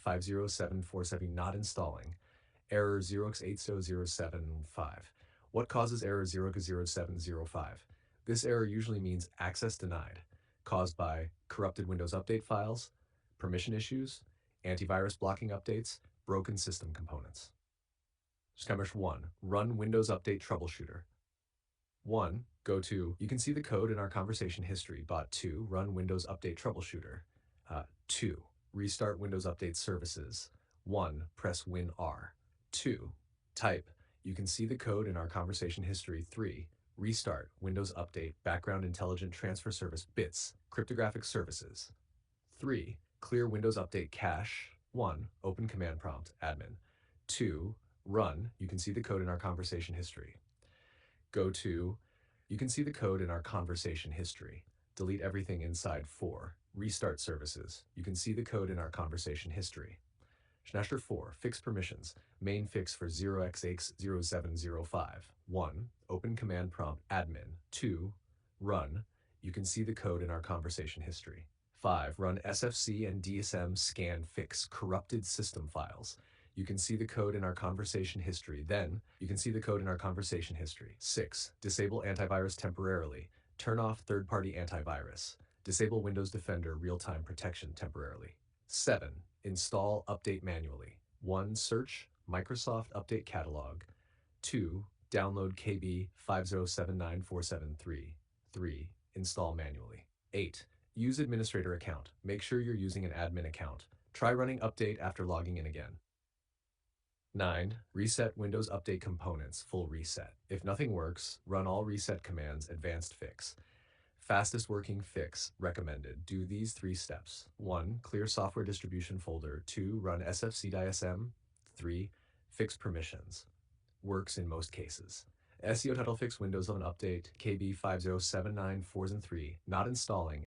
KB5079473 Not Installing. Error 0x800705. What causes error 0x0705? This error usually means access denied, caused by corrupted Windows Update files, permission issues, antivirus blocking updates, broken system components. Skirmish 1. Run Windows Update Troubleshooter. 1. You can see the code in our conversation history. Bot 2. Run Windows Update Troubleshooter. 2. Restart Windows Update Services. 1. Press Win R. 2. Type. You can see the code in our conversation history. 3. Restart Windows Update Background Intelligent Transfer Service Bits Cryptographic Services. 3. Clear Windows Update Cache. 1. Open Command Prompt Admin. 2. Run. You can see the code in our conversation history. You can see the code in our conversation history. Delete everything inside. 4. Restart services. You can see the code in our conversation history. Schnasher 4. Fix permissions. Main fix for 0x800705. 1. Open command prompt admin. 2. Run. You can see the code in our conversation history. 5. Run SFC and DSM scan fix corrupted system files. You can see the code in our conversation history. Then, you can see the code in our conversation history. 6. Disable antivirus temporarily. Turn off third-party antivirus. Disable Windows Defender real-time protection temporarily. 7. Install update manually. 1. Search Microsoft Update Catalog. 2. Download KB5079473. 3. Install manually. 8. Use administrator account. Make sure you're using an admin account. Try running update after logging in again. 9. Reset Windows Update components, full reset. If nothing works, run all reset commands, advanced fix. Fastest working fix, recommended. Do these 3 steps. 1. Clear software distribution folder. 2. Run SFC-DSM. 3. Fix permissions. Works in most cases. SEO title fix Windows 11 update, KB5079473, not installing.